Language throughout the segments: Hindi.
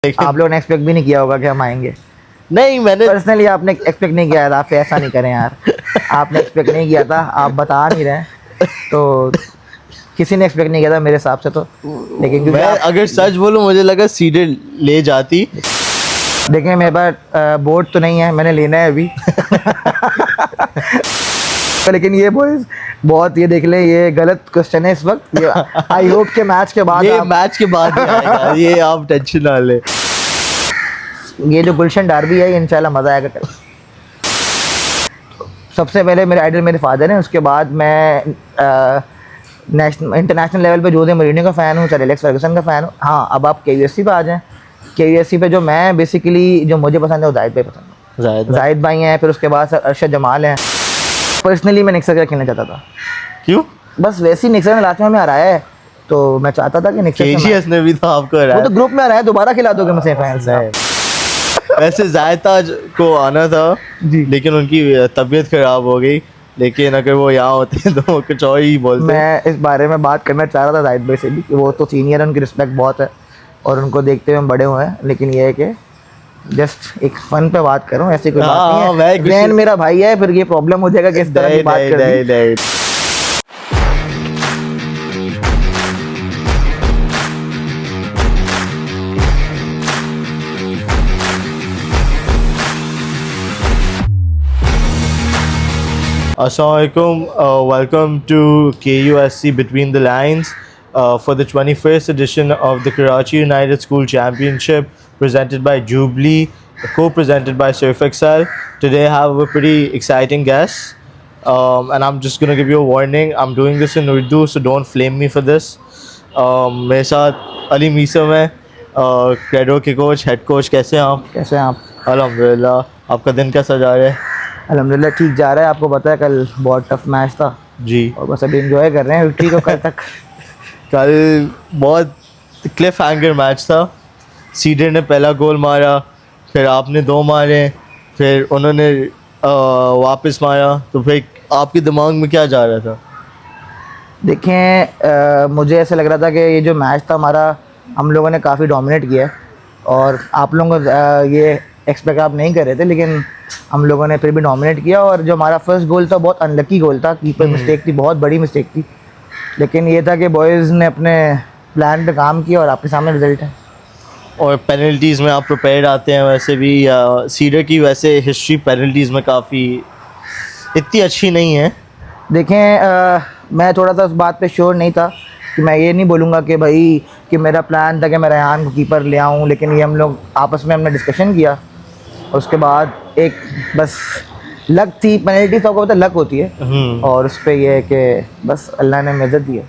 आप लोगों ने एक्सपेक्ट भी नहीं किया होगा कि हम आएंगे। नहीं, मैंने पर्सनली आपने एक्सपेक्ट नहीं किया था, आप ऐसा नहीं करें यार। आपने एक्सपेक्ट नहीं किया था, आप बता नहीं रहे, तो किसी ने एक्सपेक्ट नहीं किया था मेरे हिसाब से तो। लेकिन क्योंकि मैं अगर सच बोलूं मुझे लगा सीधे ले जाती। देखें मेरे पास बोर्ड तो नहीं है, मैंने लेना है अभी। लेकिन ये बॉयज बहुत, ये देख ले, ये गलत क्वेश्चन है इस वक्त। आई होप के मैच के बाद ये मैच के बाद ही आएगा, ये आप टेंशन ना ले। ये जो गुलशन डार्बी है, ये इंशाल्लाह मज़ा आएगा कल। सबसे पहले मेरे आइडल मेरे फादर हैं, उसके बाद मैं नेशनल इंटरनेशनल लेवल पे जोसे मरीनो का फ़ैन हूँ, सर एलेक्स फर्गसन का फ़ैन हूँ। हाँ, अब आप KUSC पे आ जाएँ। KUSC पे जो मैं बेसिकली जो मुझे पसंद है वो जाहिद भाई पसंद है। जाहिद भाई हैं, फिर उसके बाद सर अरशद जमाल हैं। पर्सनली मैं निक्सर का खेलना चाहता था। क्यों? बस वैसे ही निक्सर ने लास्ट में हराया है, तो मैं चाहता था कि निक्सर KGS ने भी तो आपको हराया। वो तो ग्रुप में हराया, दोबारा खिला दोगे मुझे सेमीफाइनल से। वैसे जायताज को आना था जी, लेकिन उनकी तबीयत खराब हो गई। लेकिन अगर वो यहाँ होते तो वो कुछ और ही बोलते। मैं इस बारे में बात करना चाह रहा था जाहिद भाई से भी कि वो तो सीनियर है, उनकी रिस्पेक्ट बहुत है और उनको देखते हुए हम बड़े हुए हैं। लेकिन ये है कि जस्ट एक फन पे बात करूं, ऐसी कोई बात नहीं है। जैन मेरा भाई है, फिर ये प्रॉब्लम हो जाएगा कि इस तरह की बात कर दी। Assalamualaikum, welcome to KUSC Between the Lines for the 21st edition of the Karachi United School Championship presented by Jubilee, co-presented by Surf Excel. Today I have a pretty exciting guest and I'm just going to give you a warning. I'm doing this in Urdu, so don't flame me for this. मेरे साथ अली मीसम है, क्रेडो के कोच, हेड कोच। कैसे हैं आप? कैसे हैं आप? अल्हम्दुलिल्लाह। आपका दिन कैसा जा रहा है? अल्हम्दुलिल्लाह ठीक जा रहा है। आपको पता है कल बहुत टफ मैच था जी, और बस अभी एंजॉय कर रहे हैं विक्ट्री को। कल तक कल बहुत क्लिफ हैंगर मैच था। सीडर ने पहला गोल मारा, फिर आपने दो मारे, फिर उन्होंने वापस मारा। तो फिर आपके दिमाग में क्या जा रहा था? देखें, मुझे ऐसा लग रहा था कि ये जो मैच था हमारा, हम लोगों ने काफ़ी डोमिनेट किया है और आप लोगों को ये एक्सपेक्ट आप नहीं कर रहे थे, लेकिन हम लोगों ने फिर भी डोमिनेट किया। और जो हमारा फर्स्ट गोल था बहुत अनलकी गोल था, कीपर मिस्टेक थी, बहुत बड़ी मिस्टेक थी। लेकिन ये था कि बॉयज़ ने अपने प्लान पे काम किया और आपके सामने रिजल्ट है। और पेनल्टीज़ में आप प्रिपेयर्ड आते हैं वैसे भी, या सीडर की वैसे हिस्ट्री पेनल्टीज़ में काफ़ी इतनी अच्छी नहीं है? देखें, मैं थोड़ा सा उस बात पे श्योर नहीं था कि मैं ये नहीं बोलूँगा कि भाई कि मेरा प्लान था कि मैं रेहान को कीपर ले आऊँ। लेकिन ये हम लोग आपस में हमने डिस्कशन किया, उसके बाद एक बस लक थी। पेनल्टी तो आपको पता लक होती है और उस पर यह है कि बस अल्लाह ने मदद दी है।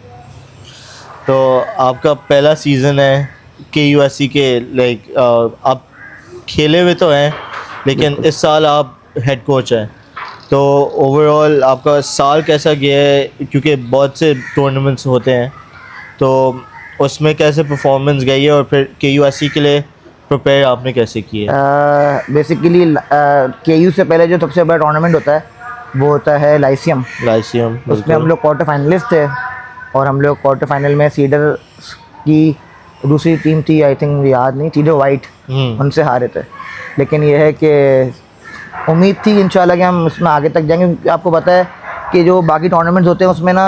तो आपका पहला सीज़न है KUSC के, लाइक आप खेले हुए तो हैं लेकिन इस साल आप हेड कोच हैं, तो ओवरऑल आपका साल कैसा गया है? क्योंकि बहुत से टूर्नामेंट्स होते हैं, तो उसमें कैसे परफॉर्मेंस गई है और फिर KUSC के लिए प्रिपेयर आपने कैसे किया? बेसिकली KU से पहले जो सबसे बड़ा टूर्नामेंट होता है वो होता है लाइसियम। उसमें हम लोग क्वार्टर फाइनलिस्ट थे और हम लोग क्वार्टर फाइनल में सीडर की दूसरी टीम थी, आई थिंक याद नहीं, सीडर वाइट, उनसे हारे थे। लेकिन ये है कि उम्मीद थी इंशाल्लाह कि हम उसमें आगे तक जाएंगे, क्योंकि आपको पता है कि जो बाकी टूर्नामेंट्स होते हैं उसमें ना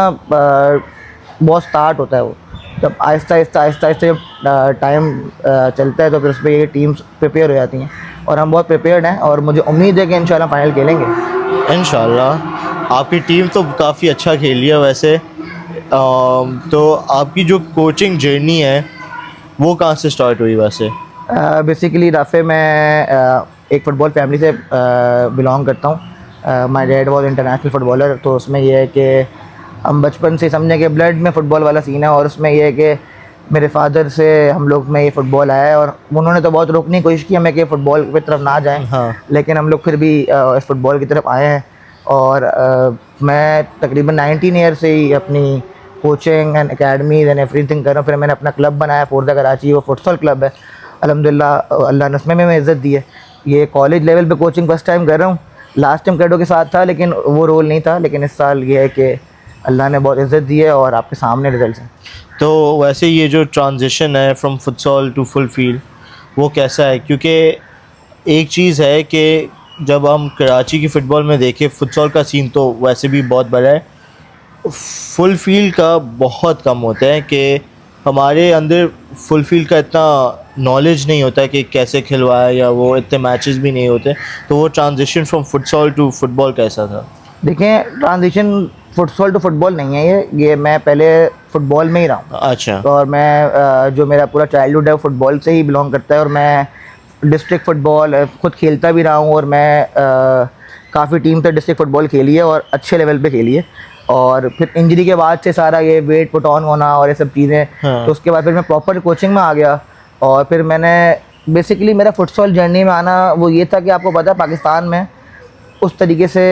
बहुत स्टार्ट होता है, वो जब आहिस्ता आहिस्ता जब टाइम चलता है तो फिर उस पर ये टीम्स प्रिपेयर हो जाती हैं और हम बहुत प्रिपेयर्ड हैं और मुझे उम्मीद है कि इंशाल्लाह फाइनल खेलेंगे। इंशाल्लाह। आपकी टीम तो काफ़ी अच्छा खेली है वैसे। तो आपकी जो कोचिंग जर्नी है वो कहाँ से स्टार्ट हुई वैसे? बेसिकली राफे मैं एक फ़ुटबॉल फैमिली से बिलोंग करता हूँ। My dad was international footballer, तो उसमें यह है कि हम बचपन से समझे कि ब्लड में फ़ुटबॉल वाला सीन है। और उसमें यह है कि मेरे फादर से हम लोग में ये फ़ुटबॉल आया है और उन्होंने तो बहुत रोकने की कोशिश की हमें कि फ़ुटबॉल की तरफ ना जाएं। हाँ। लेकिन हम लोग फिर भी इस फ़ुटबॉल की तरफ आए हैं। और मैं तकरीबन 19 ईयर से ही अपनी coaching and academies and everything कर रहा हूँ। फिर मैंने अपना क्लब बनाया फोर्जा कराची, वो फुटसॉल क्लब है। अल्हम्दुलिल्लाह अल्लाह ने उसमें में इज़्ज़त दी है। ये कॉलेज लेवल पे कोचिंग फर्स्ट टाइम कर रहा हूँ। लास्ट टाइम क्रेडो के साथ था लेकिन वो रोल नहीं था, लेकिन इस साल ये है कि अल्लाह ने बहुत इज़्ज़त दी है और आपके सामने रिजल्ट्स हैं। तो वैसे ये जो ट्रांजिशन है from futsal to full field, वो कैसा है, क्योंकि एक चीज़ है कि जब हम कराची की फ़ुटबॉल में देखें, फुटसॉल का सीन तो वैसे भी बहुत बड़ा है, फुल फील्ड का बहुत कम होता है कि हमारे अंदर फुल फील्ड का इतना नॉलेज नहीं होता है कि कैसे खिलवाया, या वो इतने मैचेस भी नहीं होते। तो वो transition from futsal to football कैसा था? देखें, ट्रांजिशन फुटसॉल टू फुटबॉल नहीं है ये मैं पहले फुटबॉल में ही रहा हूँ। अच्छा। और मैं जो मेरा पूरा चाइल्डहुड है फुटबॉल से ही बिलोंग करता है, और मैं डिस्ट्रिक्ट फुटबॉल खुद खेलता भी रहा हूँ, और मैं काफ़ी टीम तक डिस्ट्रिक्ट फुटबॉल खेली है और अच्छे लेवल पे खेली है। और फिर इंजरी के बाद से सारा ये वेट पुट ऑन होना और ये सब चीज़ें, हाँ। तो उसके बाद फिर मैं प्रॉपर कोचिंग में आ गया। और फिर मैंने बेसिकली मेरा फुटसॉल जर्नी में आना वो ये था कि आपको पता है पाकिस्तान में उस तरीके से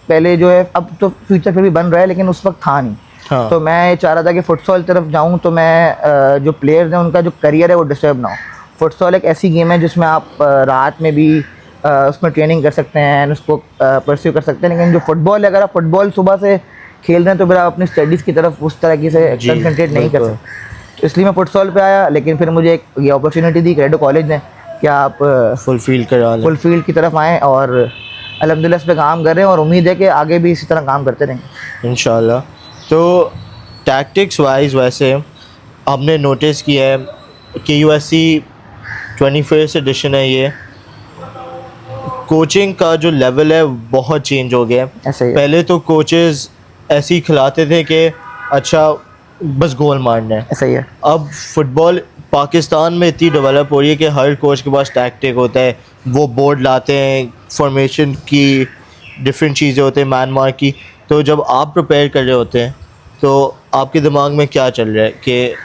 पहले जो है, अब तो फ्यूचर फिर भी बन रहा है लेकिन उस वक्त था नहीं। हाँ। तो मैं ये चाह रहा था कि फुटसॉल तरफ जाऊं, तो मैं जो प्लेयर्स हैं उनका जो करियर है वो डिस्टर्ब ना हो। फुटसॉल एक ऐसी गेम है जिसमें आप रात में भी उसमें ट्रेनिंग कर सकते हैं, उसको परस्यू कर सकते हैं, लेकिन जो फुटबॉल है, अगर आप फुटबॉल सुबह से खेल रहे हैं तो फिर आप अपनी स्टडीज़ की तरफ उस तरीके से कंसंट्रेट नहीं कर सकते। तो इसलिए मैं फुटसॉल पे आया, लेकिन फिर मुझे एक ये अपॉर्चुनिटी दी क्रेडो कॉलेज ने कि आप फुल फील्ड करा लें। फुल फील्ड की तरफ आएँ, और अल्हम्दुलिल्लाह इस पे काम कर रहे हैं और उम्मीद है कि आगे भी इसी तरह काम करते रहेंगे इंशाल्लाह। तो टैक्टिक्स वाइज वैसे हमने नोटिस किया है कि USC 21st एडिशन है ये, कोचिंग का जो लेवल है बहुत चेंज हो गया है। ऐसे ही है। पहले तो कोचेस ऐसे ही खिलाते थे कि अच्छा बस गोल मारना है। ऐसा ही है। अब फुटबॉल पाकिस्तान में इतनी डेवलप हो रही है कि हर कोच के पास टैक्टिक होता है, वो बोर्ड लाते हैं, फॉर्मेशन की डिफरेंट चीज़ें होते हैं, मैन मार की। तो जब आप प्रिपेयर कर रहे होते हैं तो आपके दिमाग में क्या चल रहा है कि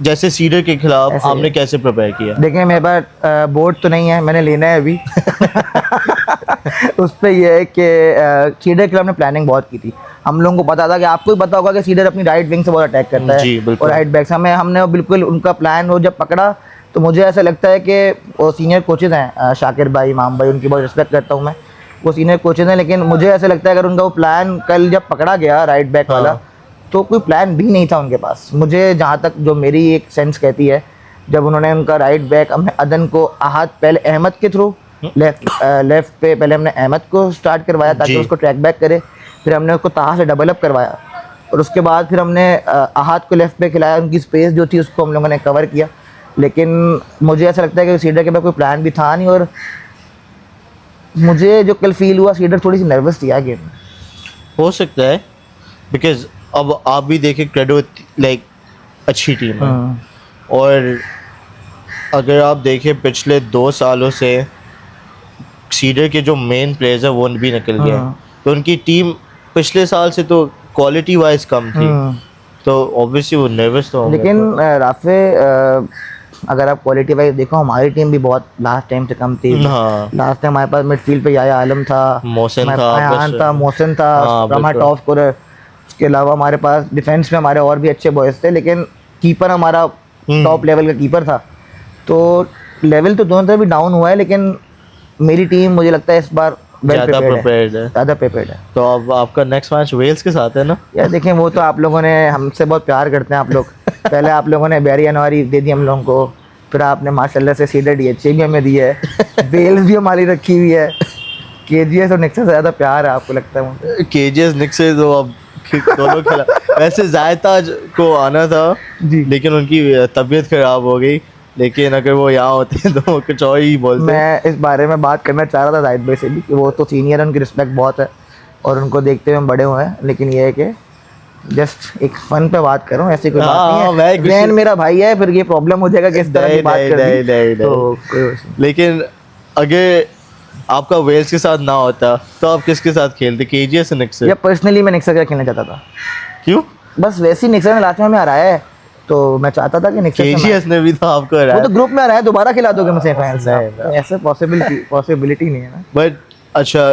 जैसे सीडर के खिलाफ ऐसे ही आपने है। कैसे प्रिपेयर किया? देखें, मेरे पास बोर्ड तो नहीं है, मैंने लेना है अभी उस पर यह है कि सीडर के लिए हमने प्लानिंग बहुत की थी। हम लोगों को पता था कि आपको भी पता होगा कि सीडर अपनी राइट विंग से बहुत अटैक करता है। जी, बिल्कुल। और राइट बैक से हमने बिल्कुल उनका प्लान वो जब पकड़ा, तो मुझे ऐसा लगता है कि वो सीनियर कोचेज़ हैं, शाकिर भाई, इमाम भाई, उनकी बहुत रिस्पेक्ट करता हूँ मैं, वो सीनियर कोचेज़ हैं, लेकिन मुझे ऐसा लगता है अगर उनका वो प्लान कल जब पकड़ा गया राइट बैक वाला, तो कोई प्लान भी नहीं था उनके पास। मुझे जहाँ तक जो मेरी एक सेंस कहती है, जब उन्होंने उनका राइट बैक हमने अदन को आहद पहले अहमद के थ्रू लेफ्ट पे पहले हमने अहमद को स्टार्ट करवाया ताकि उसको ट्रैक बैक करे, फिर हमने उसको ताहा से डबल अप करवाया, और उसके बाद फिर हमने आहद को लेफ्ट पे खिलाया, उनकी स्पेस जो थी उसको हम लोगों ने कवर किया। लेकिन मुझे ऐसा लगता है कि सीडर के पास कोई प्लान भी था नहीं, और मुझे जो कल फील हुआ सीडर थोड़ी सी नर्वस थी गेम में। हो सकता है, बिकॉज अब आप भी देखें क्रेडो लाइक अच्छी टीम है, और अगर आप देखें पिछले 2 सालों से सीडर के जो मेन प्लेयर्स है वो भी निकल गए, तो उनकी टीम पिछले साल से तो क्वालिटी वाइज कम थी, तो ऑब्वियसली वो नर्वस तो होंगे। लेकिन राफे अगर आप क्वालिटी वाइज देखो, हमारी टीम भी बहुत लास्ट टाइम से कम थी। हाँ। लास्ट टाइम हमारे पास मिडफील्ड पे याया आलम था, मोहसिन था, अयान था, मोहसिन था, हाँ, हमारा बिल्कुल। Top scorer. उसके अलावा हमारे पास डिफेंस में हमारे और भी अच्छे बॉयज़ थे, लेकिन कीपर हमारा टॉप लेवल का कीपर था। तो लेवल तो दोनों तरफ भी डाउन हुआ है, लेकिन मेरी टीम मुझे लगता है इस बार ज़्यादा प्रिपेयर्ड है। ज़्यादा प्रिपेयर्ड है। तो अब आपका नेक्स्ट मैच वेल्स के साथ है ना? यार देखें, वो तो आप लोगों ने हमसे बहुत प्यार करते हैं आप लोग। पहले आप लोगों ने बैरी अनवारी दे दी हम लोगों को, फिर आपने माशाल्लाह से सीडर DHA भी हमें दी है, वेल्स भी हमारी रखी हुई है, KGS और निक्स से ज़्यादा प्यार है आपको लगता है मुझे? KGS निक्स से तो अब दोनों खिला वैसे जायता को आना था जी। लेकिन उनकी तबीयत खराब हो गई, लेकिन अगर वो यहाँ होते तो वो कुछ और ही बोलते। मैं इस बारे में बात करना चाह रहा था जाहिद भाई से भी कि वो तो सीनियर है, उनकी रिस्पेक्ट बहुत है और उनको देखते हुए हम बड़े हुए हैं, लेकिन ये है कि जस्ट एक फन पे बात कर रहा हूँ, ऐसी कोई बात नहीं है। जैन मेरा भाई है, फिर ये प्रॉब्लम हो जाएगा कि इस तरह की बात कर दी, तो कोई। लेकिन अगर आपका वेल्स के साथ ना होता तो आप किसके साथ खेलते, KGS से निक्स से? या पर्सनली मैं निक्स के साथ खेलना चाहता था। क्यों? बस वैसे ही निक्स ने लास्ट में हमें हराया है, तो मैं चाहता था कि निक्स KGS ने भी तो आपको हराया। वो तो ग्रुप में हराया, दोबारा खिला दोगे मुझे फाइनल से? ऐसे पॉसिबिलिटी नहीं है ना। बट अच्छा,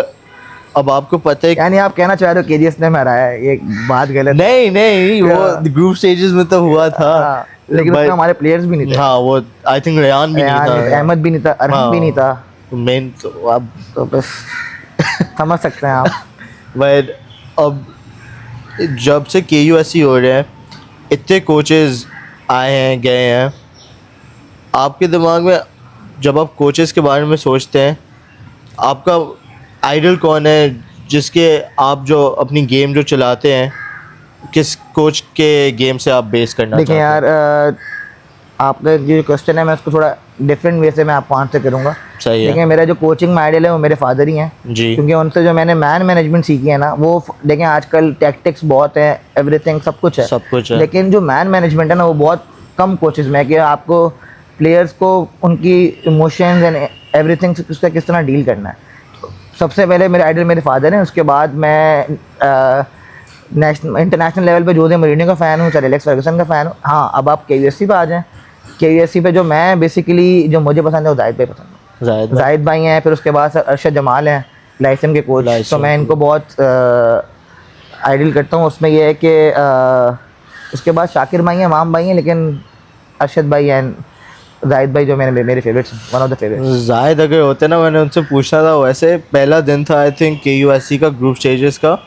अब आपको पता है यानी आप कहना चाह रहे हो KGS ने हराया है, ये बात गलत? नहीं वो ग्रुप स्टेजेस में तो हुआ था, लेकिन उसमें हमारे प्लेयर्स भी नहीं थे। हाँ, वो आई थिंक रेयान भी नहीं था, अहमद भी नहीं था, अरहम भी नहीं था। मेन तो अब तो बस समझ सकते हैं आप। बट अब जब से KUSC हो रहे हैं, इतने कोचेस आए हैं गए हैं, आपके दिमाग में जब आप कोचेस के बारे में सोचते हैं, आपका आइडल कौन है जिसके आप जो अपनी गेम जो चलाते हैं, किस कोच के गेम से आप बेस करना देखिए चाहते हैं? यार, आपका जो क्वेश्चन है मैं उसको थोड़ा डिफरेंट वे से मैं आपको आंसर करूँगा। सही है। देखिए मेरा जो कोचिंग में आइडल है वो मेरे फादर ही हैं, जी। क्योंकि उनसे जो मैंने मैन मैनेजमेंट सीखी है ना, वो देखें आजकल टैक्टिक्स बहुत है, एवरीथिंग सब कुछ है, लेकिन जो मैन मैनेजमेंट है ना वो बहुत कम कोचेस में है कि आपको प्लेयर्स को उनकी इमोशंस एंड एवरीथिंग से उसका किस तरह डील करना है। सबसे पहले मेरे आइडल मेरे फादर हैं, उसके बाद मैं नेशनल इंटरनेशनल लेवल पे जोसे मourinho का फ़ैन हूँ, सर एलेक्स फर्गसन का फ़ैन हूँ। हाँ, अब आप KUSC पे आ जाएँ। KUSC पे जो मैं बेसिकली जो मुझे पसंद है वो जाहिद भाई पसंद है। जाहिद भाई हैं, फिर उसके बाद सर अरशद जमाल हैं, लाइसियम के कोच। तो मैं इनको बहुत आइडल करता हूँ। उसमें ये है कि उसके बाद शाकिर भाई हैं, इमाम भाई हैं, लेकिन अरशद भाई एंड जाहिद भाई जो मेरे favourites, one of the favourites. Zahid अगर होते ना, मैंने उनसे पूछना था। वैसे पहला दिन था आई थिंक KUSC का ग्रुप स्टेजेस का,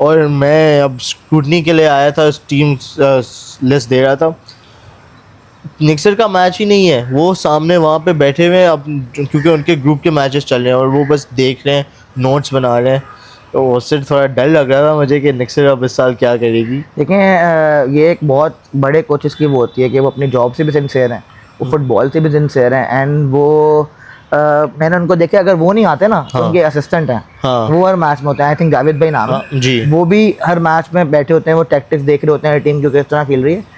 और मैं अब स्क्रूटनी के लिए आया था, टीम लिस्ट दे रहा था। निक्सर का मैच ही नहीं है, वो सामने वहाँ पे बैठे हुए हैं अब, क्योंकि उनके ग्रुप के मैचेस चल रहे हैं और वो बस देख रहे हैं, नोट्स बना रहे हैं। तो उससे थोड़ा डर लग रहा था मुझे कि निक्सर अब इस साल क्या करेगी। देखें ये एक बहुत बड़े कोचेस की वो होती है कि वो अपनी जॉब से भी सिंसियर हैं, वो फुटबॉल से भी सिंसियर हैं, एंड वो मैंने उनको देखा, अगर वो नहीं आते ना, हाँ। उनके असिस्टेंट हैं, हाँ। वो हर मैच में होते हैं। आई थिंक जावेद भाई नाम है। हाँ, जी। वो भी हर मैच में बैठे होते हैं, वो टैक्टिक्स देख रहे होते हैं टीम क्योंकि किस तरह खेल रही है।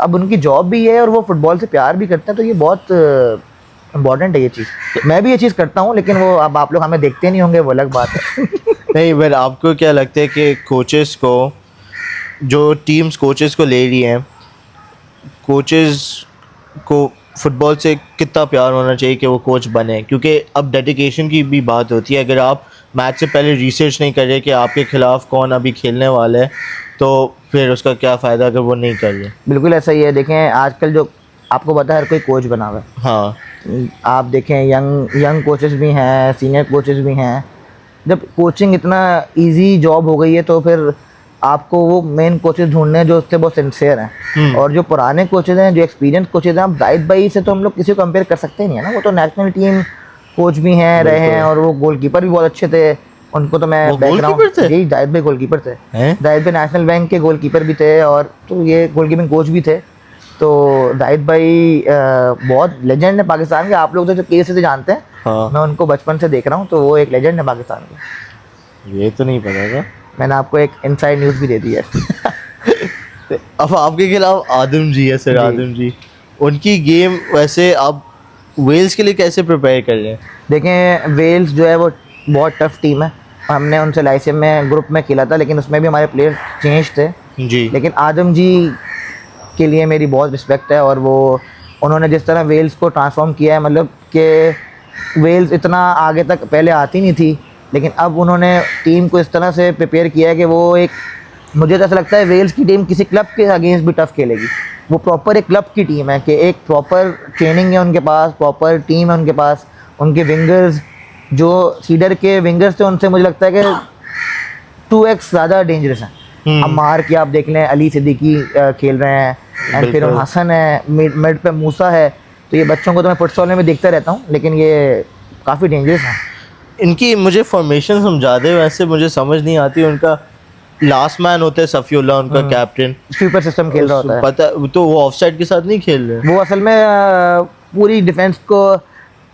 अब उनकी जॉब भी है और वो फुटबॉल से प्यार भी करते हैं, तो ये बहुत इंपॉर्टेंट है ये चीज़। मैं भी ये चीज़ करता हूँ, लेकिन वो अब आप लोग हमें देखते नहीं होंगे, वो अलग बात है। नहीं, बट आपको क्या लगता है कि कोचेस को, जो टीम्स कोचेस को ले रही हैं, कोचेस को फुटबॉल से कितना प्यार होना चाहिए कि वो कोच बने? क्योंकि अब डेडिकेशन की भी बात होती है। अगर आप मैच से पहले रिसर्च नहीं कर रहे कि आपके खिलाफ कौन अभी खेलने वाला है, तो फिर उसका क्या फ़ायदा अगर वो नहीं कर रहे? बिल्कुल ऐसा ही है। देखें आजकल जो आपको पता है हर कोई कोच बना हुआ है। हाँ। आप देखें यंग कोचेस भी हैं, सीनियर कोचेस भी हैं। जब कोचिंग इतना इजी जॉब हो गई है, तो फिर आपको वो मेन कोचेस ढूंढने हैं जो उससे बहुत सिंसियर हैं। और जो पुराने कोचेस हैं, जो एक्सपीरियंस कोचेस हैं, आप जाहिद भाई से तो हम लोग किसी को कंपेयर कर सकते ही नहीं है ना। वो तो नेशनल टीम कोच भी हैं, रहे हैं, और वो गोलकीपर भी बहुत अच्छे थे। उनको तो मैं बैकग्राउंड, यही जाहिद भाई गोलकीपर थे। जाहिद भाई नेशनल बैंक के गोलकीपर भी थे, और तो ये गोलकीपिंग कोच भी थे। तो जाहिद भाई बहुत लेजेंड है पाकिस्तान के। आप लोग तो जो KUSC से जानते हैं, हाँ। मैं उनको बचपन से देख रहा हूँ, तो वो एक लेजेंड है पाकिस्तान के। ये तो नहीं पता था। मैंने आपको एक इनसाइड न्यूज़ भी दे दी है। अब आपके खिलाफ आदम जी है, सर आदम जी, उनकी गेम वैसे आप वेल्स के लिए कैसे प्रिपेयर कर रहे हैं? देखें वेल्स जो है वो बहुत टफ टीम है। हमने उनसे लाइसियम में ग्रुप में खेला था, लेकिन उसमें भी हमारे प्लेयर चेंज थे। जी। लेकिन आदम जी के लिए मेरी बहुत रिस्पेक्ट है, और वो उन्होंने जिस तरह वेल्स को ट्रांसफॉर्म किया है, मतलब कि वेल्स इतना आगे तक पहले आती नहीं थी, लेकिन अब उन्होंने टीम को इस तरह से प्रिपेयर किया है कि वो एक, मुझे तो ऐसा लगता है वेल्स की टीम किसी क्लब के अगेंस्ट भी टफ खेलेगी। वो प्रॉपर एक क्लब की टीम है कि एक प्रॉपर ट्रेनिंग है उनके पास, प्रॉपर टीम है उनके पास। उनके विंगर्स जो सीडर के विंगर्स थे, उनसे मुझे लगता है कि 2x ज़्यादा डेंजरस हैं। अम्मार की आप देख लें, अली सिद्दीकी खेल रहे हैं, एंड फिर हसन है, मिड पे मूसा है। तो ये बच्चों को तो मैं फुटसॉल में देखता रहता हूँ, लेकिन ये काफ़ी डेंजरस हैं। इनकी मुझे फॉर्मेशन समझा दे, वैसे मुझे समझ नहीं आती। उनका लास्ट मैन होता है सफीउल्लाह, उनका कैप्टन, स्वीपर सिस्टम खेल रहा होता है। पता, तो वो ऑफसाइड के साथ नहीं खेल रहे। वो असल में पूरी डिफेंस को,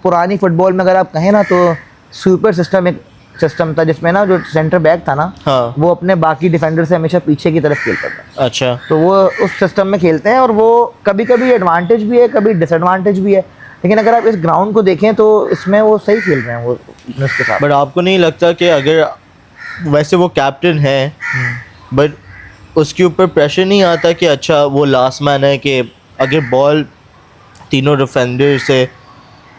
पुरानी फुटबॉल में अगर आप कहें ना, तो स्वीपर सिस्टम एक सिस्टम था जिसमें ना जो सेंटर बैक था ना, हाँ। वो अपने बाकी डिफेंडर से हमेशा पीछे की तरफ खेलता था। अच्छा। तो वो उस सिस्टम में खेलते हैं, और वो कभी कभी एडवांटेज भी है, कभी डिसएडवांटेज भी है। लेकिन अगर आप इस ग्राउंड को देखें तो इसमें वो सही खेल रहे हैं वो उसके साथ। बट आपको नहीं लगता कि अगर, वैसे वो कैप्टन है, बट उसके ऊपर प्रेशर नहीं आता कि अच्छा वो लास्ट मैन है, कि अगर बॉल तीनों डिफेंडर से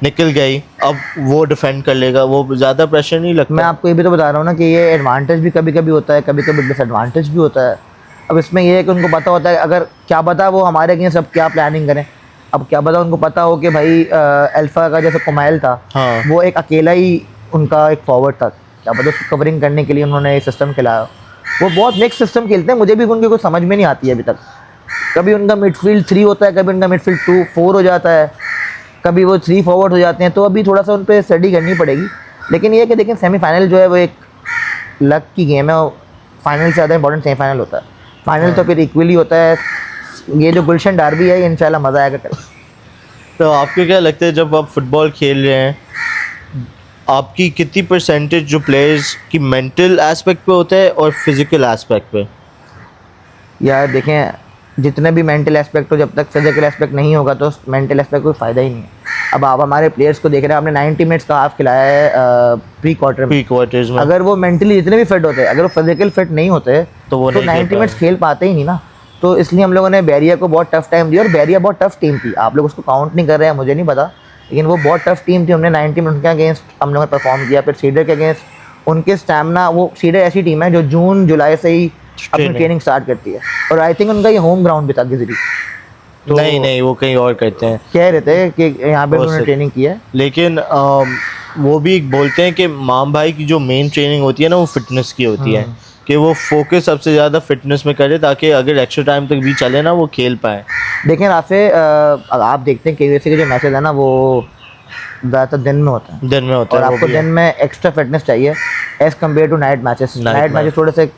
निकल गई, अब वो डिफेंड कर लेगा, वो ज़्यादा प्रेशर नहीं लगता? मैं आपको ये भी तो बता रहा हूँ ना कि ये एडवांटेज भी कभी कभी होता है, कभी कभी डिसएडवांटेज भी होता है। अब इसमें ये है कि उनको पता होता है, अगर क्या पता वो हमारे अगेंस्ट अब क्या प्लानिंग करें। अब क्या पता उनको पता हो कि भाई अल्फ़ा का जैसे कुमाइल था, हाँ। वो एक अकेला ही उनका एक फॉरवर्ड था, क्या पता उसको कवरिंग करने के लिए उन्होंने एक सिस्टम खिलाया। वो बहुत मिक्स सिस्टम खेलते हैं, मुझे भी उनकी कुछ समझ में नहीं आती है अभी तक। कभी उनका मिडफील्ड 3 होता है, कभी उनका मिडफील्ड 2-4 हो जाता है। कभी वो 3 फॉरवर्ड हो जाते हैं, तो अभी थोड़ा सा उन पर स्टडी करनी पड़ेगी। लेकिन ये है कि देखें सेमीफाइनल जो है वो एक लक की गेम है, फाइनल से ज़्यादा इंपॉर्टेंट सेमीफाइनल होता है। फाइनल तो फिर इक्वली होता है। ये जो गुलशन डार्बी है, इंशाल्लाह मज़ा आएगा कल। तो आपको क्या लगता है जब आप फुटबॉल खेल रहे हैं, आपकी कितनी परसेंटेज जो प्लेयर्स की मेंटल एस्पेक्ट पे होता है और फिजिकल एस्पेक्ट पे? यार देखें, जितने भी मेंटल एस्पेक्ट हो, जब तक फिजिकल एस्पेक्ट नहीं होगा तो मेंटल एस्पेक्ट कोई फ़ायदा ही नहीं है। अब आप हमारे प्लेयर्स को देख रहे हैं, आपने 90 मिनट्स का हाफ खिलाया है प्री क्वार्टर्स में। अगर वो मेंटली जितने भी फिट होते हैं, अगर वो फिजिकल फिट नहीं होते तो वो 90 मिनट्स खेल पाते ही नहीं ना। तो इसलिए हम लोगों ने बैरिया को बहुत टफ टाइम दिया, और बैरिया बहुत टफ टीम थी। आप लोग उसको काउंट नहीं कर रहे हैं, मुझे नहीं पता, लेकिन वो बहुत टफ टीम थी। हमने 90 मिनट के अगेंस्ट हम लोगों ने परफॉर्म किया। फिर सीडर के अगेंस्ट उनके स्टैमिना, वो सीडर ऐसी टीम है जो जून जुलाई से ही अपनी ट्रेनिंग स्टार्ट करती है, और आई थिंक उनका ये होम ग्राउंड भी था गिजरी। तो नहीं, वो कहीं और करते हैं, कह रहे थे कि यहाँ पे उन्होंने ट्रेनिंग की है। लेकिन वो भी बोलते हैं कि माम भाई की जो मेन ट्रेनिंग होती है ना, वो फिटनेस की होती है, कि वो फोकस सबसे ज़्यादा फिटनेस में करे, ताकि अगर एक्स्ट्रा टाइम तक भी चले ना, वो खेल पाए। देखें राफे, आप देखते हैं KUSC के जो मैचेस है ना, वो ज़्यादातर दिन में होता है। दिन में होता और है, आपको दिन में एक्स्ट्रा फिटनेस चाहिए as compare to night matches. Night matches थोड़े से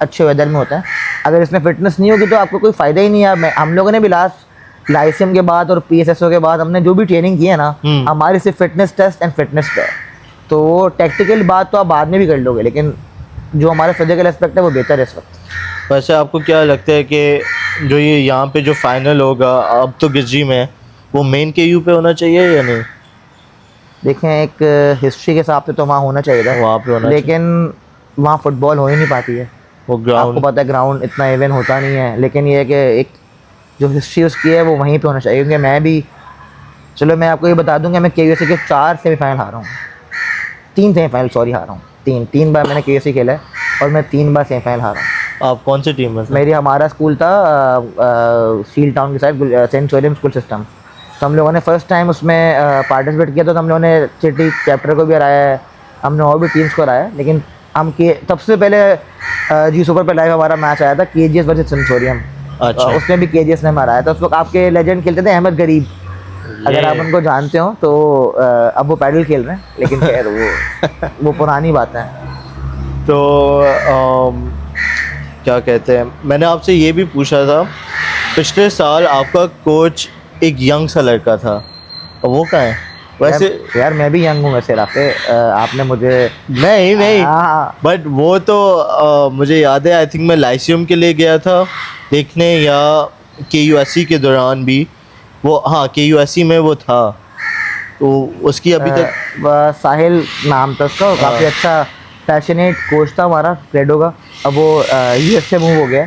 अच्छे वेदर में होता है। अगर इसमें फिटनेस नहीं होगी तो आपको कोई फ़ायदा ही नहीं है। हम लोगों ने भी लास्ट लाइसियम के बाद और PSSO के बाद हमने जो भी ट्रेनिंग की है ना, हमारी सिर्फ फिटनेस टेस्ट एंड फिटनेस पे है। तो वो टेक्टिकल बात तो आप बाद में भी कर लोगे, लेकिन जो हमारा फिजिकल एस्पेक्ट है वो बेहतर है इस वक्त। वैसे आपको क्या लगता है कि जो ये यहाँ पे जो फाइनल होगा अब तो गिरजी में, वो मेन KU पे होना चाहिए या नहीं? देखें, एक हिस्ट्री के हिसाब से तो वहाँ होना चाहिए था, वहाँ पे होना, लेकिन वहाँ फुटबॉल हो ही नहीं पाती है। वो ग्राउंड, आपको पता है ग्राउंड इतना इवन होता नहीं है। लेकिन ये है कि एक जो हिस्ट्री उसकी है वो वहीं पे होना चाहिए। क्योंकि मैं भी, चलो मैं आपको ये बता दूंगा, मैं KUSC के 4 सेमीफाइनल हारा हूँ, 3 सेमीफाइनल सॉरी हारा हूँ। 3 बार मैंने KUSC खेला है और मैं 3 बार सेमीफाइनल हारा हूँ। आप कौन सी टीम में थे? मेरी हमारा स्कूल था सील टाउन की side, Saint William school system. तो हम लोगों ने फर्स्ट टाइम उसमें पार्टिसिपेट किया, तो हम लोगों ने सिटी चैप्टर को भी हराया है, हमने और भी टीम्स को हराया है। लेकिन हम सबसे पहले जी सुपर पे लाइव हमारा मैच आया था, KGS वर्सेस सेंसोरियम। अच्छा। उसमें भी KGS ने हराया था। उस वक्त आपके लेजेंड खेलते थे अहमद गरीब, अगर आप उनको जानते हो तो। अब वो पैडल खेल रहे हैं, लेकिन खैर वो पुरानी बात है। तो क्या कहते हैं, मैंने आपसे ये भी पूछा था, पिछले साल आपका कोच एक यंग सा लड़का था, और वो कहाँ है वैसे? यार मैं भी यंग हूँ वैसे राफे, आपने मुझे नहीं बट वो तो मुझे याद है, आई थिंक मैं लाइसियम के लिए गया था देखने, या KUSC के दौरान भी वो, हाँ KUSC में वो था, तो उसकी अभी तक साहिल नाम था उसका, काफ़ी अच्छा पैशनेट कोच था हमारा क्रेडो का। अब वो US से मूव हो गया,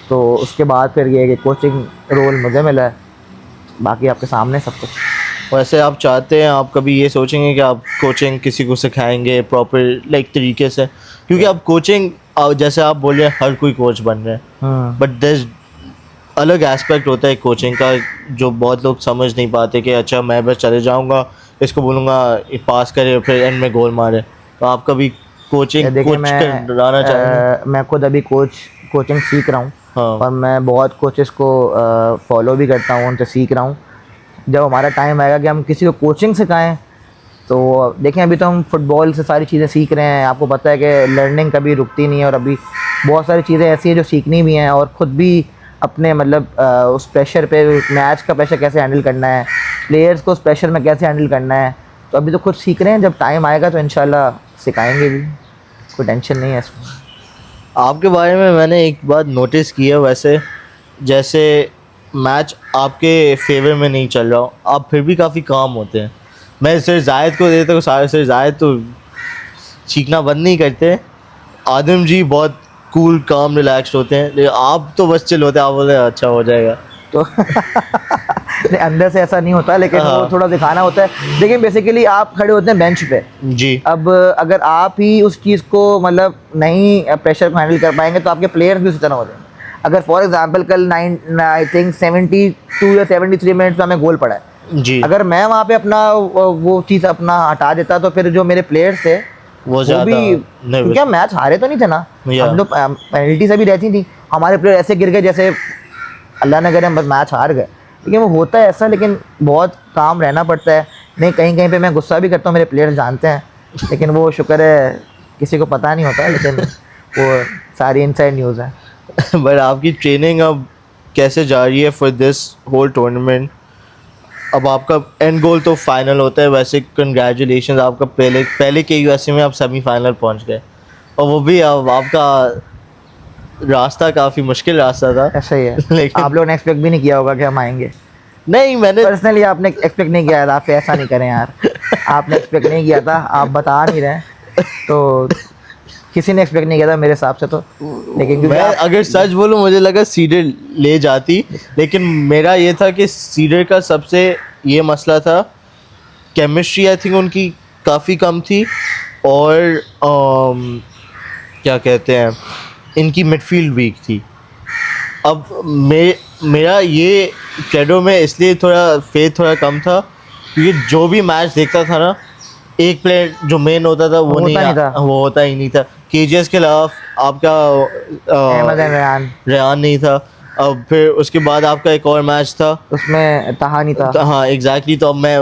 तो उसके बाद फिर ये कि कोचिंग रोल मुझे मिला है। बाकी आपके सामने सब कुछ। वैसे आप चाहते हैं, आप कभी ये सोचेंगे कि आप कोचिंग किसी को सिखाएंगे प्रॉपर लाइक तरीके से? क्योंकि आप कोचिंग, जैसे आप बोल रहे हैं हर कोई कोच बन रहे हैं, बट देयर अलग एस्पेक्ट होता है कोचिंग का, जो बहुत लोग समझ नहीं पाते कि अच्छा मैं बस चले जाऊंगा, इसको बोलूँगा पास करे, फिर एंड में गोल मारे। तो आप कभी कोचिंग कराना चाहेंगे? मैं खुद अभी कोचिंग सीख रहा हूँ। हाँ। और मैं बहुत कोचेस को फॉलो भी करता हूँ, उनसे सीख रहा हूँ। जब हमारा टाइम आएगा कि हम किसी को कोचिंग सिखाएं, तो देखें अभी तो हम फुटबॉल से सारी चीज़ें सीख रहे हैं। आपको पता है कि लर्निंग कभी रुकती नहीं है, और अभी बहुत सारी चीज़ें ऐसी हैं जो सीखनी भी हैं, और ख़ुद भी अपने मतलब उस प्रेशर पे, मैच का प्रेशर कैसे हैंडल करना है, प्लेयर्स को उस प्रेशर में कैसे हैंडल करना है, तो अभी तो खुद सीख रहे हैं। जब टाइम आएगा तो इंशाल्लाह सिखाएंगे भी, कोई टेंशन नहीं है इसमें। आपके बारे में मैंने एक बात नोटिस की है, वैसे जैसे मैच आपके फेवर में नहीं चल रहा हो, आप फिर भी काफ़ी काम होते हैं। मैं सिर्फ जायद को देता हूँ, सिर्फ जायद तो चीखना बंद नहीं करते। आदम जी बहुत कूल काम रिलैक्स होते हैं, लेकिन आप तो बस चिल होते हैं, आप बोलते हैं अच्छा हो जाएगा तो नहीं, अंदर से ऐसा नहीं होता, लेकिन वो थोड़ा दिखाना होता है। देखिए बेसिकली आप खड़े होते हैं बेंच पे जी। अब अगर आप ही उस चीज़ को मतलब नहीं प्रेशर को हैंडल कर पाएंगे, तो आपके प्लेयर्स भी उसी तरह हो जाएंगे। अगर फॉर एग्जांपल कल आई थिंक 72 या 73 मिनट्स में हमें गोल पड़ा है जी, अगर मैं वहाँ पे अपना वो चीज़ अपना हटा देता, तो फिर जो मेरे प्लेयर्स थे वो भी, क्या मैच हारे तो नहीं थे ना, हम लोग पेनल्टी से भी रहती थी, हमारे प्लेयर ऐसे गिर गए जैसे अल्लाह ने करे हम बस मैच हार गए। लेकिन वो होता है ऐसा, लेकिन बहुत काम रहना पड़ता है। नहीं, कहीं कहीं पे मैं गुस्सा भी करता हूँ, मेरे प्लेयर्स जानते हैं, लेकिन वो शुक्र है किसी को पता नहीं होता, लेकिन वो सारी इनसाइड न्यूज़ है। बट आपकी ट्रेनिंग अब कैसे जा रही है फॉर दिस होल टूर्नामेंट? अब आपका एंड गोल तो फाइनल होता है, वैसे कंग्रेचुलेशन, आपका पहले के यूएसए में आप सेमीफाइनल पहुंच गए, और वो भी अब आपका रास्ता काफ़ी मुश्किल रास्ता था। ऐसा ही है। लेकिन आप लोगों ने एक्सपेक्ट भी नहीं किया होगा कि हम आएंगे। नहीं, मैंने पर्सनली आपने एक्सपेक्ट नहीं किया था, आप ऐसा नहीं करें यार। आपने एक्सपेक्ट नहीं किया था, आप बता नहीं रहे, तो किसी ने एक्सपेक्ट नहीं किया था मेरे हिसाब से तो। लेकिन क्योंकि मैं अगर सच बोलूं, मुझे लगा सीडर ले जाती, लेकिन मेरा ये था कि सीडर का सबसे ये मसला था, केमिस्ट्री आई थिंक उनकी काफ़ी कम थी, और क्या कहते हैं, इनकी मिडफील्ड वीक थी। अब मेरा ये क्रेडो में इसलिए थोड़ा फेथ थोड़ा कम था, क्योंकि जो भी मैच देखता था ना, एक प्लेयर जो मेन होता था वो वो होता ही नहीं था। केजीएस के अलावा आपका अहमद रेहान नहीं था। अब फिर उसके बाद आपका एक और मैच था, उसमें तहा नहीं था। हाँ एग्जैक्टली। तो अब मैं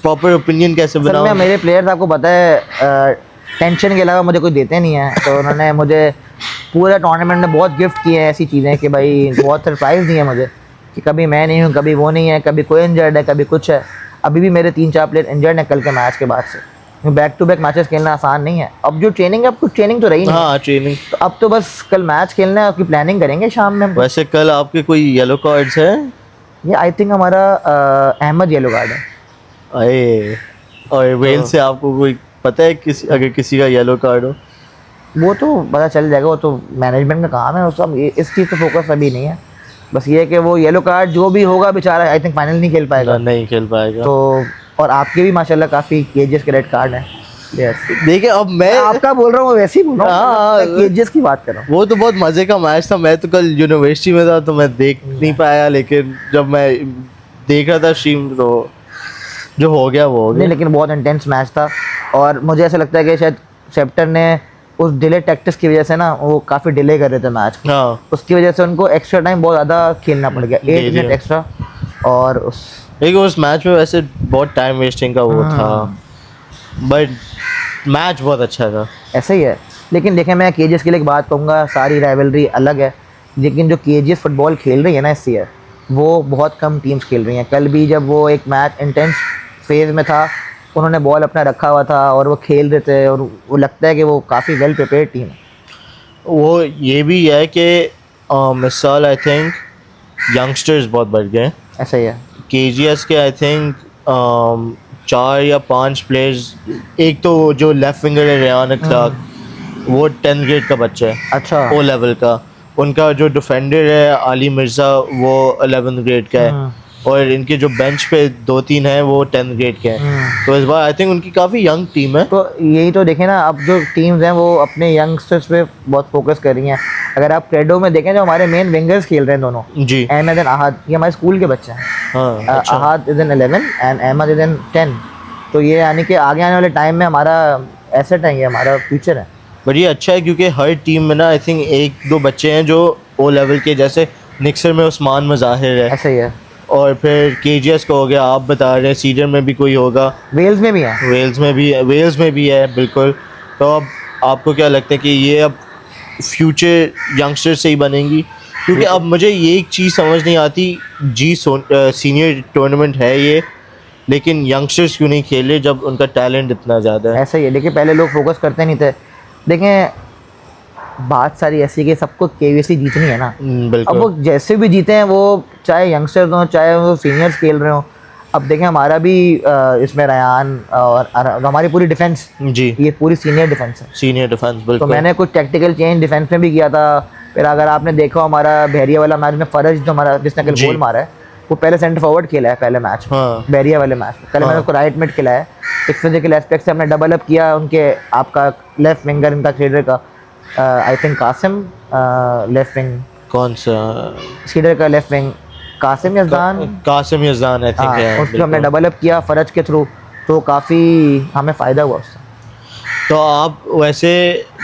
प्रॉपर ओपिनियन कैसे असल में बनाऊं? मेरे प्लेयर्स आपको पता है टेंशन के अलावा मुझे कोई देते नहीं है, तो उन्होंने मुझे पूरा टूर्नामेंट में बहुत गिफ्ट किए हैं ऐसी चीज़ें कि भाई बहुत सरप्राइज़ दिए मुझे, कि कभी मैं नहीं हूँ, कभी वो नहीं है, कभी कोई इंजर्ड है, कभी कुछ है। अभी भी मेरे 3-4 प्लेयर इंजर्ड हैं कल के मैच के बाद से। बैक टू बैक मैचेस खेलना आसान नहीं है। अब जो ट्रेनिंग है, अब कुछ ट्रेनिंग तो रही नहीं। हाँ ट्रेनिंग तो अब तो बस कल मैच खेलना है, उसकी प्लानिंग करेंगे शाम में। वैसे कल आपके कोई येलो कार्ड्स है? ये आई थिंक हमारा अहमद येलो कार्ड है। अरे, और वेल से आपको कोई पता है अगर किसी का येलो कार्ड हो? वो तो पता चल जाएगा, वो तो मैनेजमेंट का काम है, उसका इस चीज़ पे फोकस अभी नहीं है। बस ये है कि वो येलो कार्ड जो भी होगा बेचारा आई थिंक फाइनल नहीं खेल पाएगा। नहीं खेल पाएगा। तो और आपके भी माशाल्लाह काफ़ी केजेस के रेड कार्ड हैं। देखिए अब मैं आपका बोल रहा हूँ, वैसे ही बोल रहा हूँ, हाँ, केजेस की बात कर रहा हूँ। वो तो बहुत मज़े का मैच था। मैं तो कल यूनिवर्सिटी में था तो मैं देख नहीं पाया, लेकिन जब मैं देख रहा था स्ट्रीम तो जो हो गया वो हो गया। नहीं, लेकिन बहुत इंटेंस मैच था, और मुझे ऐसा लगता है कि शायद सेप्टर ने उस डिले टैक्टिक्स की वजह से ना, वो काफ़ी डिले कर रहे थे मैच को। हाँ, उसकी वजह से उनको एक्स्ट्रा टाइम बहुत ज़्यादा खेलना पड़ गया, 8 मिनट एक्स्ट्रा। और लेकिन उस मैच में वैसे बहुत टाइम वेस्टिंग का वो था, बट मैच बहुत अच्छा था। ऐसा ही है। लेकिन देखें, मैं केजीएस के लिए एक बात कहूँगा, सारी राइवलरी अलग है, लेकिन जो केजीएस फुटबॉल खेल रही है ना इस ईयर, वो बहुत कम टीम्स खेल रही हैं। कल भी जब वो एक मैच इंटेंस फेज में था, उन्होंने बॉल अपना रखा हुआ था और वो खेल रहे थे, और वो लगता है कि वो काफ़ी वेल प्रिपेयर्ड टीम है। वो ये भी है कि मिसाल आई थिंक यंगस्टर्स बहुत बढ़ गए। ऐसा ही है। केजीएस के आई थिंक 4 या 5 प्लेयर्स, एक तो जो लेफ्ट विंगर है रेहान अखलाक, वो 10th ग्रेड का बच्चा है, अच्छा। ओ लेवल का। उनका जो डिफेंडर है आली मिर्ज़ा, वो 11th ग्रेड का है, और इनके जो बेंच पे 2-3 हैं वो 10th ग्रेड के हैं। तो इस बार आई थिंक उनकी काफ़ी यंग टीम है। तो यही तो देखें ना, अब जो टीम्स हैं वो अपने यंगस्टर्स पे बहुत फोकस कर रही हैं। अगर आप क्रेडो में देखें, जो हमारे मेन विंगर्स खेल रहे हैं दोनों, जी अहमद एंड अहाद, ये हमारे स्कूल के बच्चे हैं। हाँ, अच्छा। Ahad is in 11 and Ahmad is in 10। तो ये यानी कि आगे आने वाले टाइम में हमारा एसेट है, ये हमारा फ्यूचर है। बट ये अच्छा है क्योंकि हर टीम में ना आई थिंक 1-2 बच्चे हैं जो ओ लेवल के, जैसे निक्सर में उस्मान मज़ाहिर है, ऐसा ही है। और फिर केजीएस का हो गया, आप बता रहे हैं सीडर में भी कोई होगा, वेल्स में भी है। वेल्स में भी है बिल्कुल। तो अब आपको क्या लगता है कि ये अब फ्यूचर यंगस्टर से ही बनेंगी? क्योंकि अब मुझे ये एक चीज़ समझ नहीं आती, सीनियर टूर्नामेंट है ये, लेकिन यंगस्टर्स क्यों नहीं खेल रहे जब उनका टैलेंट इतना ज़्यादा है? ऐसा ही है। देखिए, पहले लोग फोकस करते नहीं थे। देखें, बात सारी ऐसी कि सबको केवीसी जीतनी है ना। अब बिल्कुल। वो जैसे भी जीते हैं, वो चाहे यंगस्टर्स हों चाहे वो सीनियर्स खेल रहे हों। अब देखें, हमारा भी इसमें रयान और हमारी पूरी डिफेंस, जी, ये पूरी सीनियर डिफेंस है। सीनियर डिफेंस तो बिल्कुल। मैंने कुछ टैक्टिकल चेंज डिफेंस में भी किया था। फिर अगर आपने देखा हमारा बहरिया वाला मैच में, फरज जो हमारा जिसने कल गोल मारा है, वो पहले सेंटर फॉरवर्ड खेला है पहले मैच में। हाँ। बहरिया वाले मैच में कल मैंने उसको राइट मिड खिलाया है। एक फिजिकल एस्पेक्ट से हमने डबल अप किया उनके, आपका लेफ्ट विंगर इनका सीडर का, I think Qasim, left wing, कौन सा सीडर का left wing Qasim Yazdan, Qasim Yazdan I think है, उसको हमने डबल अप किया फरज के थ्रू, तो काफ़ी हमें फ़ायदा हुआ उससे। तो आप वैसे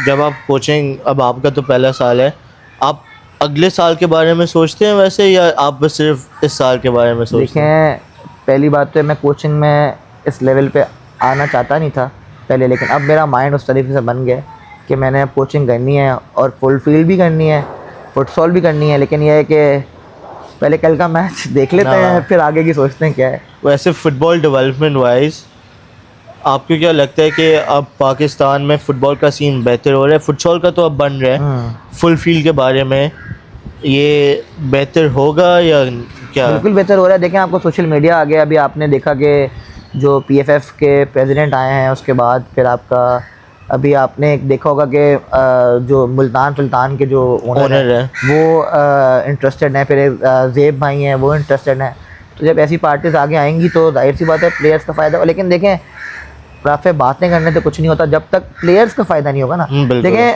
जब आप कोचिंग, अब आपका तो पहला साल है, आप अगले साल के बारे में सोचते हैं वैसे, या आप बस सिर्फ इस साल के बारे में सोचते हैं? देखें, पहली बात तो मैं कोचिंग में इस लेवल पे आना चाहता नहीं था पहले, लेकिन अब मेरा माइंड उस तरीके से बन गया कि मैंने अब कोचिंग करनी है और फुल फील्ड भी करनी है, फुटसॉल भी करनी है। लेकिन यह है कि पहले कल का मैच देख लेते हैं, फिर आगे की सोचते हैं क्या है। वैसे फुटबॉल डेवलपमेंट वाइज आपको क्या लगता है कि अब पाकिस्तान में फ़ुटबॉल का सीन बेहतर हो रहा है? फुटसॉल का तो अब बन रहा है, फुल फील्ड के बारे में ये बेहतर होगा या क्या? बिल्कुल बेहतर हो रहा है। देखें, आपको सोशल मीडिया आ गया, अभी आपने देखा कि जो PFF के प्रेसिडेंट आए हैं, उसके बाद फिर आपका अभी आपने एक देखा होगा कि जो मुल्तान सुल्तान के जो ओनर हैं वो इंटरेस्टेड हैं, फिर ज़ेब भाई हैं वो इंटरेस्टेड हैं। तो जब ऐसी पार्टीज आगे आएंगी तो जाहिर सी बात है प्लेयर्स का फ़ायदा होगा। लेकिन देखें, राफे बातें करने से कुछ नहीं होता जब तक प्लेयर्स का फ़ायदा नहीं होगा ना। देखें,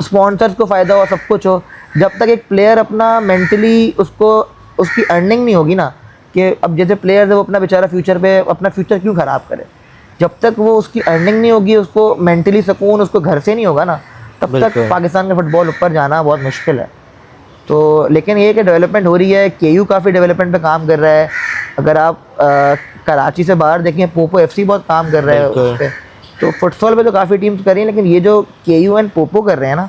स्पॉन्सर्स को फ़ायदा हो, सब कुछ हो, जब तक एक प्लेयर अपना मेंटली उसको उसकी अर्निंग नहीं होगी ना, कि अब जैसे प्लेयर है वो अपना बेचारा फ्यूचर पे अपना फ्यूचर क्यों ख़राब करे, जब तक वो उसकी अर्निंग नहीं होगी, उसको मेंटली सुकून उसको घर से नहीं होगा ना, तब तक पाकिस्तान का फुटबॉल ऊपर जाना बहुत मुश्किल है। तो लेकिन ये कि डेवलपमेंट हो रही है, KU काफ़ी डेवलपमेंट पे काम कर रहा है। अगर आप कराची से बाहर देखें, पोपो FC बहुत काम कर रहा है उस पर। तो फुटसॉल पे तो काफ़ी टीम्स कर रही हैं, लेकिन ये जो KU एंड पोपो कर रहे हैं ना,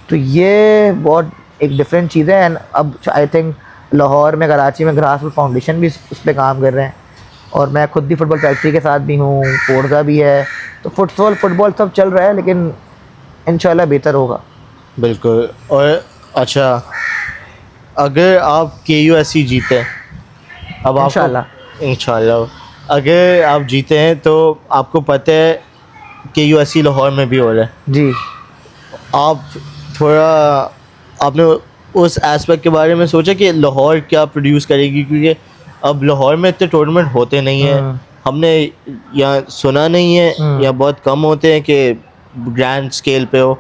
तो ये बहुत एक डिफरेंट चीज़ है। एंड अब आई थिंक लाहौर में, कराची में ग्रास रूट फाउंडेशन भी उस पर काम कर रहे हैं, और मैं खुद भी फुटबॉल फैक्ट्री के साथ भी हूँ, फोर्जा भी है। तो फुटबॉल सब चल रहा है, लेकिन इंशाल्लाह बेहतर होगा। बिल्कुल। और अच्छा, अगर आप KUSC जीते, अब इंशाल्लाह अगर आप जीते हैं तो आपको पता है KUSC लाहौर में भी हो रहा है जी, आप थोड़ा आपने उस एस्पेक्ट के बारे में सोचा कि लाहौर क्या प्रोड्यूस करेगी? क्योंकि अब लाहौर में इतने टूर्नामेंट होते नहीं हैं, हमने यहाँ सुना नहीं है, या बहुत कम होते हैं कि ग्रैंड स्केल पे हो।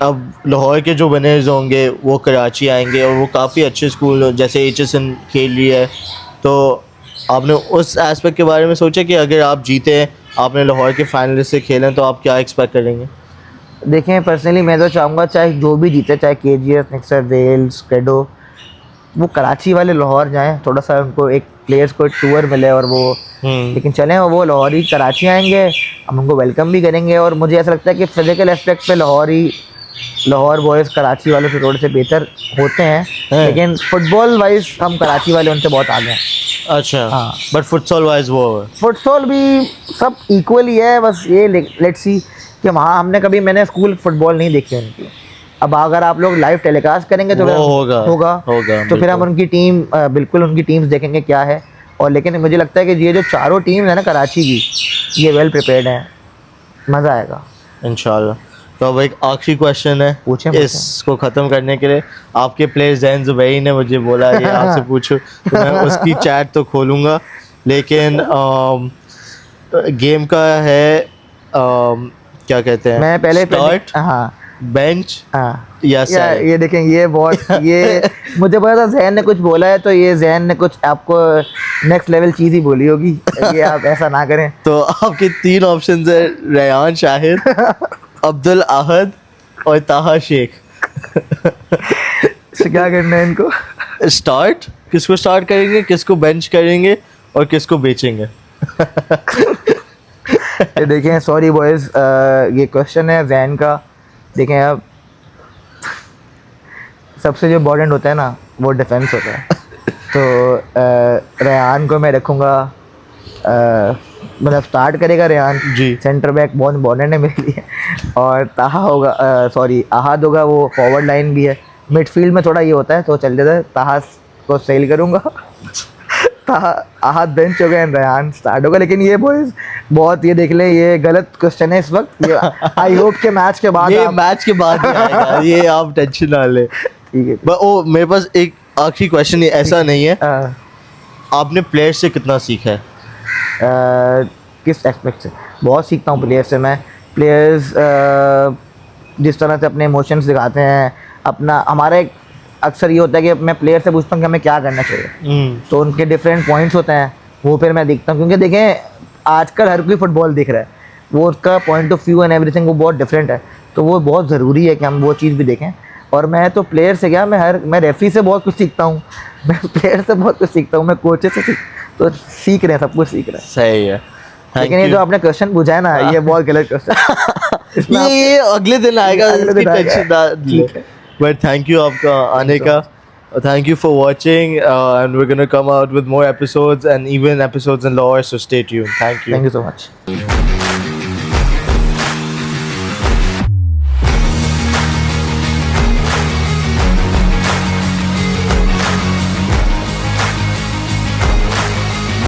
अब लाहौर के जो विनर्स होंगे वो कराची आएंगे, और वो काफ़ी अच्छे स्कूल जैसे HSN खेल रही है। तो आपने उस एस्पेक्ट के बारे में सोचा कि अगर आप जीते, आपने लाहौर के फाइनलिस्ट से खेलें, तो आप क्या एक्सपेक्ट करेंगे? देखें, पर्सनली मैं तो चाहूँगा चाहे जो भी जीते, चाहे KGS, निक्सर, वेल्स, क्रेडो, वो कराची वाले लाहौर जाएं, थोड़ा सा उनको एक प्लेयर्स को एक टूर मिले, और वो लेकिन चलें वो लाहौर ही कराची आएंगे, हम उनको वेलकम भी करेंगे। और मुझे ऐसा लगता है कि फिजिकल एस्पेक्ट पे लाहौर बॉयज़ कराची वालों से थोड़े से बेहतर होते हैं, लेकिन फुटबॉल वाइज हम कराची वाले उनसे बहुत आगे हैं। अच्छा, हाँ, बट फुटसॉल वाइज फुटसॉल भी सब इक्वली है। बस ये लेट्स सी कि वहाँ मैंने स्कूल फुटबॉल नहीं देखी उनकी। अब अगर आप लोग लाइव टेलीकास्ट करेंगे तो होगा तो फिर हम उनकी टीम बिल्कुल उनकी टीम्स देखेंगे क्या है। और लेकिन मुझे लगता है कि ये जो चारों टीम है ना कराची की, ये वेल प्रिपेयर्ड हैं, मज़ा आएगा इंशाल्लाह। तो अब एक आखिरी क्वेश्चन है, पूछें इसको ख़त्म करने के लिए। आपके प्लेयर जैन ज़ुबैरी ने मुझे बोला ये आपसे पूछूं, तो मैं उसकी चैट तो खोलूँगा, लेकिन गेम का है क्या कहते हैं, मैं पहले स्टार्ट, बेंच, ये देखें, ये मुझे पता था जैन ने कुछ बोला है, तो ये जैन ने कुछ आपको नेक्स्ट लेवल चीज़ ही बोली होगी, ये आप ऐसा ना करें। तो आपके 3 ऑप्शन है, रेयान शाहिद, अब्दुल अहद और ताहा शेख। तो क्या करना है इनको? स्टार्ट, किसको स्टार्ट करेंगे, किसको बेंच करेंगे और किसको बेचेंगे? ये देखें, सॉरी बॉयज़, ये क्वेश्चन है जैन का। देखें, अब सबसे जो इम्पोर्टेंट होता है ना, वो डिफेंस होता है। तो रेहान को मैं रखूँगा, मतलब स्टार्ट करेगा रेहान जी, सेंटर बैक बहुत इम्पोर्टेंट है मेरे लिए। और ताहा होगा, अहद होगा, वो फॉरवर्ड लाइन भी है। मिडफील्ड में थोड़ा ये होता है तो चल जाता है, ताहा को सेल करूँगा। अहद बेंच हो गए, रेहान स्टार्ट होगा। लेकिन ये बॉयज़ बहुत, ये देख लें, ये गलत क्वेश्चन है इस वक्त। ये आई होप के मैच के बाद, ये मैच के बाद आएगा, ये आप टेंशन ना ले। ठीक है। ओ, मेरे पास एक आखिरी क्वेश्चन है, ऐसा नहीं है, आपने प्लेयर से कितना सीखा है? किस एस्पेक्ट से? बहुत सीखता हूँ प्लेयर से मैं। प्लेयर्स जिस तरह से अपने इमोशंस दिखाते हैं, अपना, हमारा एक अक्सर ये होता है कि मैं प्लेयर से पूछता हूँ कि हमें क्या करना चाहिए, तो उनके डिफरेंट पॉइंट्स होते हैं, वो फिर मैं देखता हूँ। क्योंकि देखें, आजकल हर कोई फुटबॉल देख रहा है, वो उसका point of view and everything वो बहुत डिफरेंट है, तो वो बहुत ज़रूरी है कि हम वो चीज़ भी देखें। और मैं तो प्लेयर से क्या, मैं रेफरी से बहुत कुछ सीखता हूँ, मैं प्लेयर से बहुत कुछ सीखता हूँ, मैं कोचेस से तो सीख रहे हैं, सब कुछ सीख रहे हैं। सही है। लेकिन ये जो आपने क्वेश्चन पूछा है ना, ये बहुत गलत क्वेश्चन ये अगले दिन आएगा, अगले इसकी दिन आएगा। टेंशन ना ले। ठीक है। बट थैंक यू आपका आने का, thank you for watching, and we're gonna come out with more episodes and even episodes in lore, so stay tuned. Thank you. Thank you so much.